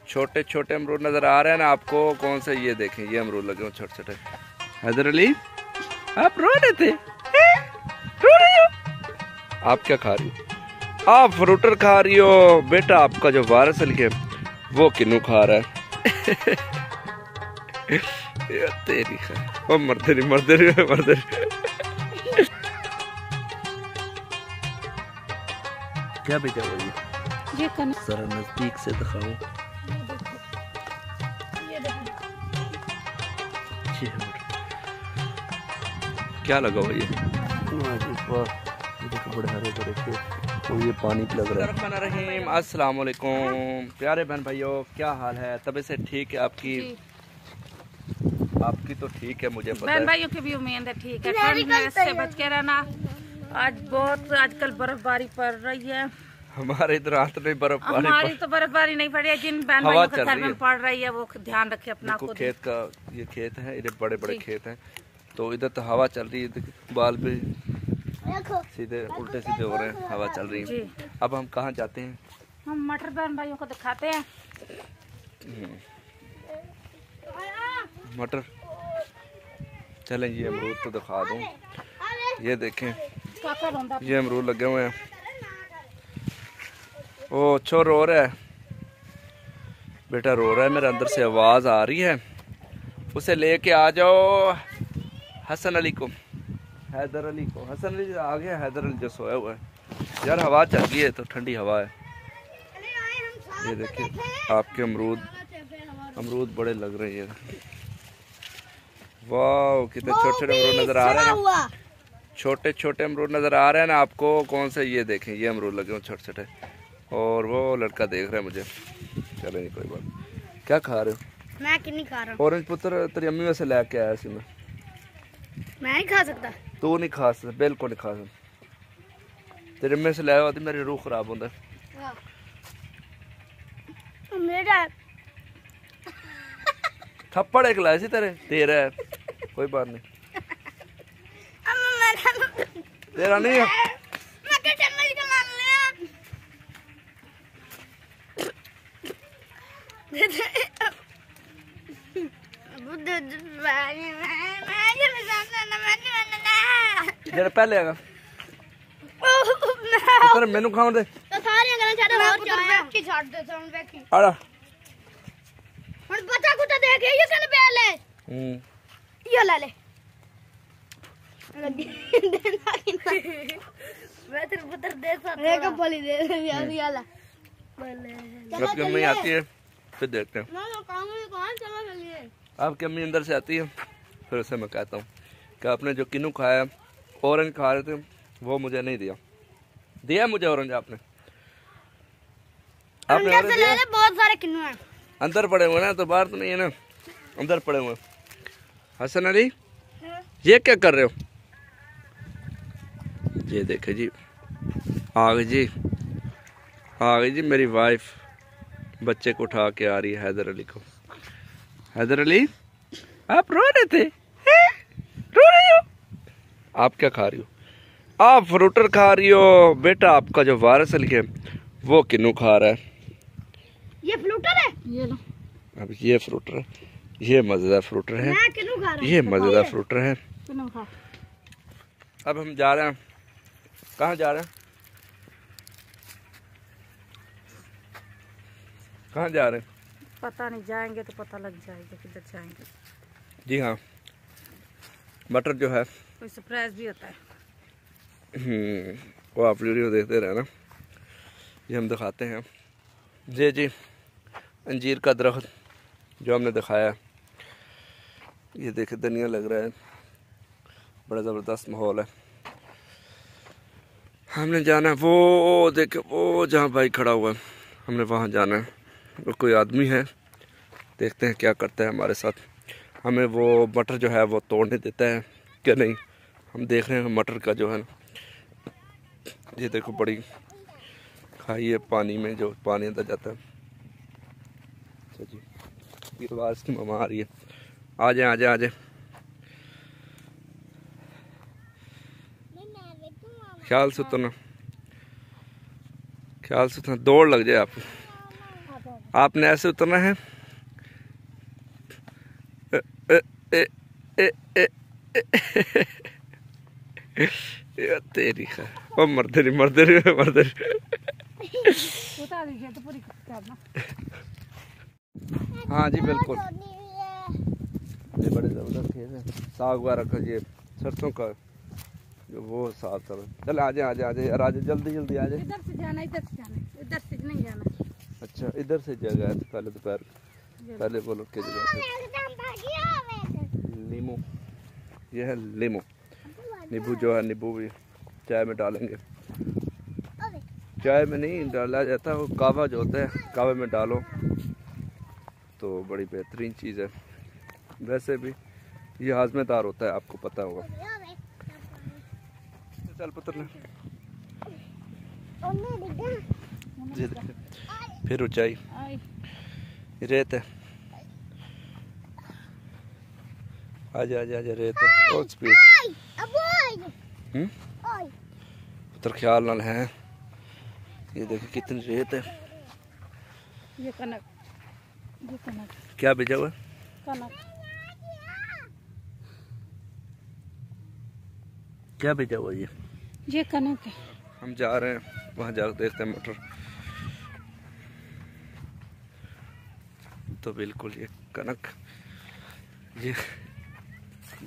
छोटे छोटे अमरूद नजर आ रहे हैं ना आपको? कौन से? ये देखें, ये अमरूद लगे हुए छोटे छोटे। हैदर अली, आप रो रहे थे? रो रही हो? आप क्या खा रही हो? आप फ्रूटर खा रही हो बेटा। आपका जो वारिस अली है वो किन्नू खा रहा है। तेरी वो मरते नहीं, मरते नहीं, मरते नहीं। क्या बेचा हुआ ये जरा नजदीक से दिखाओ। क्या लगा हुआ ये? बड़े हरे भरे खेत, तो ये पानी की लग रहा है। अस्सलाम वालेकुम प्यारे बहन भाइयों, क्या हाल है? तबीयत से ठीक है आपकी? आपकी तो ठीक है, मुझे पता है। बहन भाइयों की भी उम्मीद है ठीक है। ठंड से बच के रहना। आज बहुत आजकल बर्फबारी पड़ रही है। हमारे इधर रात में बर्फबारी, हमारी तो बर्फबारी नहीं पड़ी है। जिन बहन भाइयों के घर में पड़ रही है वो ध्यान रखे अपना खुद। खेत का ये खेत है, इधर बड़े बड़े खेत हैं, तो इधर तो हवा चल रही है, बाल पे सीधे उल्टे सीधे हो रहे हैं, हवा चल रही है। अब हम कहाँ जाते हैं? हम मटर बहन भाइयों को दिखाते हैं। मटर चलें, ये अमरूद तो दिखा दूं। ये देखें, ये अमरूद लगे हुए हैं। ओ छो रो रहा है बेटा, रो रहा है, मेरे अंदर से आवाज़ आ रही है। उसे लेके आ जाओ हसन अली को, हैदर अली को। हसन अली आ गया, हैदर अली जो सोया हुआ है। यार हवा चल रही है तो ठंडी हवा है। ये देखिए आपके अमरूद बड़े लग रहे हैं। वाह, कितने छोटे छोटे अमरूद नजर आ रहे हैं ना? छोटे छोटे अमरूद नजर आ रहे हैं ना आपको? कौन से? ये देखें, ये अमरूद लगे हुए छोटे छोटे। और वो लड़का देख रहा है मुझे। चले नहीं, कोई बात। क्या खा रहे हो? मैं नहीं खा रहा हूँ। ऑरेंज पुत्र तेरी अम्मी में से लेके आया सी मैं नहीं खा सकता। तू नहीं खा सकता, बिल्कुल नहीं खा सकता। तेरी अम्मी से लाया होती मेरी रूह खराब होता। मेरा थप्पड़ एक लाया सी तेरा है, कोई बात नहीं। तेरा नहीं है। जेड़ा पहले आगा तेरे मेनू खाओ दे तो सारी गल्लां छड्ड बहुत वेखी छड्ड दे सुन वेखी आड़ा हुन बच्चा कुत्ता देख ये कने पहले ये ले ले मैं तेरे पुत्र दे सकता एक बोली दे यार याला जब कि अम्मी आती है फिर देखते हैं। कहाँ चला गई? आपकी अम्मी अंदर से आती है, फिर उसे मैं कहता हूँ कि आपने जो किन्नू खाया, ऑरेंज खा रहे थे, वो मुझे नहीं दिया मुझे ऑरेंज आपने ऑरेंज दिया? बहुत सारे किन्नू हैं अंदर पड़े हुए ना, तो बाहर तो नहीं है ना, अंदर पड़े हुए। हसन अली, ये क्या कर रहे हो? ये देखे जी, आ गई जी मेरी वाइफ, बच्चे को उठा के आ रही है हैदर अली को। हैदर अली, आप रो रहे थे? रो रही हो? आप क्या खा रही हो? आप फ्रूटर खा रही हो बेटा। आपका जो वारिस अली है वो किन्नू खा रहा है। ये फ्रूटर है, ये लो। अब ये फ्रूटर है, ये मजेदार फ्रूटर है, मैं किन्नू खा रहा हूं। ये मजेदार फ्रूटर है। किन्नू खा। अब हम जा रहे हैं, कहाँ जा रहे हैं? कहाँ जा रहे हैं? पता नहीं, जाएंगे तो पता लग जाएगा किधर जाएंगे। जी हाँ, मटर जो है कोई सरप्राइज भी होता है। वो आप वीडियो देखते रहना, ये हम दिखाते हैं। जी अंजीर का दरख्त जो हमने दिखाया, ये देखे धनिया लग रहा है, बड़ा ज़बरदस्त माहौल है। हमने जाना है वो देखे, वो जहाँ भाई खड़ा हुआ है, हमने वहाँ जाना है। और कोई आदमी है, देखते हैं क्या करता है हमारे साथ। हमें वो मटर जो है वो तोड़ने देता है क्या नहीं, हम देख रहे हैं। मटर का जो है ना, ये देखो बड़ी खाई है पानी में, जो पानी अंदर जाता है। अच्छा जी, ये तो आज की ममा आ रही है। आ जाए ख्याल से उतरना, दौड़ लग जाए आप। आपने ऐसे उतरना है। तेरी है वो मरदे नहीं हाँ जी बिल्कुल, ये बड़े जबरदस्त खेत है। साग वगैरह का, ये सरसों का जो वो साग कर। चल आजे आजे आजे यार, आजे जल्दी जल्दी आजे। इधर से जाना, इधर से जाना, इधर से नहीं जाना। अच्छा इधर से जगह है। पहले दोपहर पहले बोलो के जगह नींबू, ये है नींबू। नींबू जो है, नींबू भी चाय में डालेंगे। चाय में नहीं डाला जाता, वो कावा जो होता है, कावे में डालो तो बड़ी बेहतरीन चीज़ है। वैसे भी ये हाजमेदार होता है, आपको पता होगा। चल पुत्र फिर ऊंचाई रेत है। आजा आजा आजा, रेत है बहुत स्पीड। पुत्र ख्याल नाल है। ये देखिए कितनी रेत है। ये कनक, ये कनक क्या भेजा हुआ? कनक। क्या भेजा हुआ? ये कनक है। हम जा रहे हैं वहाँ, जाकर देखते हैं मटर। तो बिल्कुल ये कनक, ये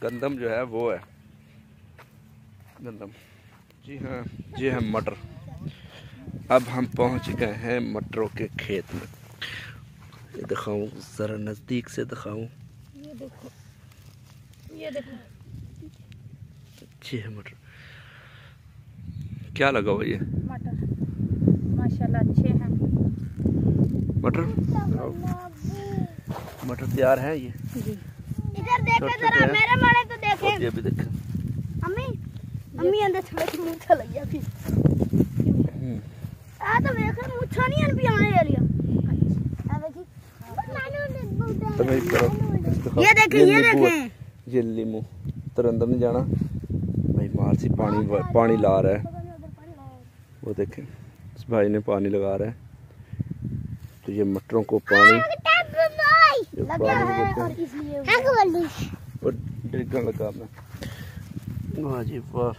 गंदम जो है वो है गंदम। जी हाँ, ये है मटर। अब हम पहुँच गए हैं मटरों के खेत में। ये दिखाऊं जरा, नज़दीक से दिखाऊं। ये देखो, ये देखो, अच्छी है मटर। क्या लगा हुआ ये? मटर माशाल्लाह अच्छे हैं। मटर तैयार है ये जी। इधर देखे जरा, मेरे मारे तो देखे। ये भी देखे। अम्मी अम्मी अंदर छले मुंह चल गया फिर। आ तो देखे मुछा नहीं अन भी आने लिया। आ देखी ये देखे, ये देखे, ये नींबू। तेरे अंदर नहीं जाना भाई, मार सी पानी ला रहा है। वो देखें इस भाई ने पानी लगा रहा है। तो ये मटरों को पानी लगा है और इसलिए और डिगन लगा अपना। वाह जी वाह,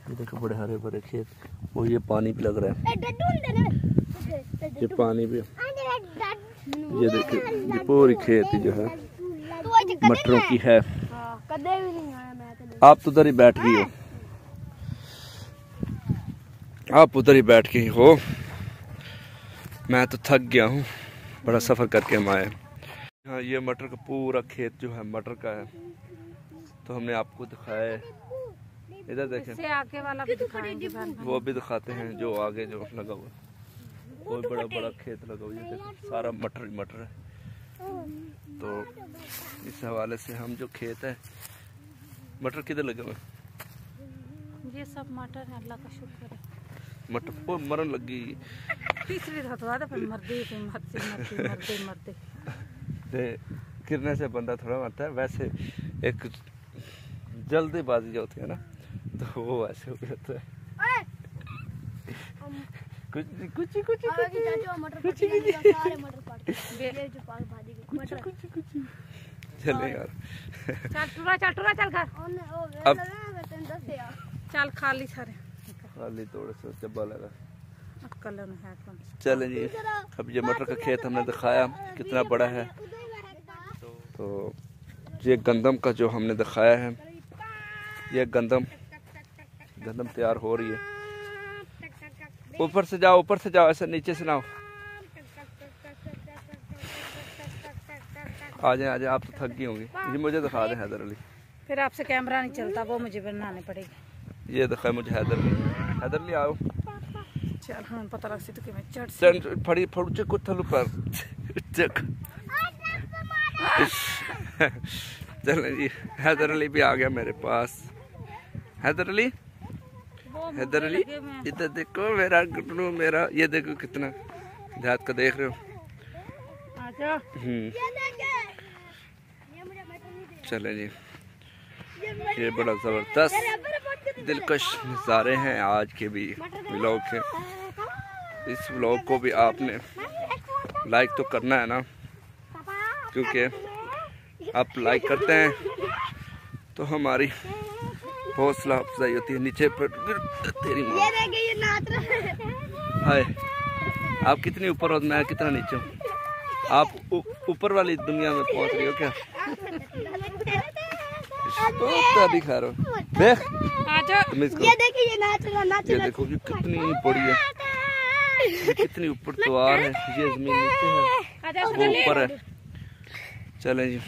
ये देखो बड़े हरे भरे खेत। वो ये पानी भी लग रहा है, ये पानी भी। ये देखिए ये पूरी खेती जो है मटरों की है। आप तो उधर ही बैठ गई हो, आप उधर ही बैठ गई हो। मैं तो थक गया हूँ, बड़ा सफ़र करके हम आए। हाँ, ये मटर का पूरा खेत जो है मटर का है। तो हमने आपको दिखाया है। इधर देखें, इससे आगे वाला भी दिखाएंगे, वो भी दिखाते हैं जो आगे जो लगा हुआ। बहुत बड़ा बड़ा खेत लगा हुआ है, देखो सारा मटर ही मटर है। तो इस हवाले से हम जो खेत है, मटर किधर लगे हुए? ये सब मटर है, अल्लाह का शुक्र है। मटर को मरन लगी। तीसरी धतवा फिर मरते गिरने से बंदा थोड़ा मरता है। वैसे एक जल्दीबाजी जो होती है ना, तो वो ऐसे हो जाता है। कुछ चले यार, चल टूरा चल घर। अब चल खाली सारे खाली थोड़ा सा चब्बा लगा। कलर है। चलें जी, अब ये मटर का खेत हमने दिखाया कितना बड़ा है। तो ये गंदम का जो हमने दिखाया है, ये गंदम तैयार हो रही है। ऊपर से जाओ, ऊपर से जाओ, ऐसे नीचे से ना हो। आ जाए आप तो थक गई होंगी। ये मुझे दिखा दें हैदर अली। फिर आपसे कैमरा नहीं चलता, वो मुझे बनाने पड़ेगी। ये दिखाए मुझे हैदर अली आओ। चल हाँ पता लग सी तो कि मैं चढ़ फड़ी फड़ुचे को थलू पर चलें जी, हैदर अली भी आ गया मेरे पास। हैदर अली इधर देखो, मेरा घुटनू, मेरा ये देखो कितना देहात का देख रहे हो। चलें जी, ये बड़ा जबरदस्त दिलकश नज़ारे हैं आज के भी व्लॉग के। इस व्लॉग को भी आपने लाइक तो करना है ना, क्योंकि आप लाइक करते हैं तो हमारी हौसला अफजाई होती है। नीचे पर तेरी माँ, हाय आप कितनी ऊपर हो, मैं कितना नीचे हूँ। आप ऊपर वाली दुनिया में पहुंच रही हो क्या? तो खा रहा हूँ, देख ये देखिए ये नाच रहा ये देखो ये कितनी बड़ी है, कितनी ऊपर द्वार है। ये जमीन नीचे है, वो ऊपर है। चलें जी।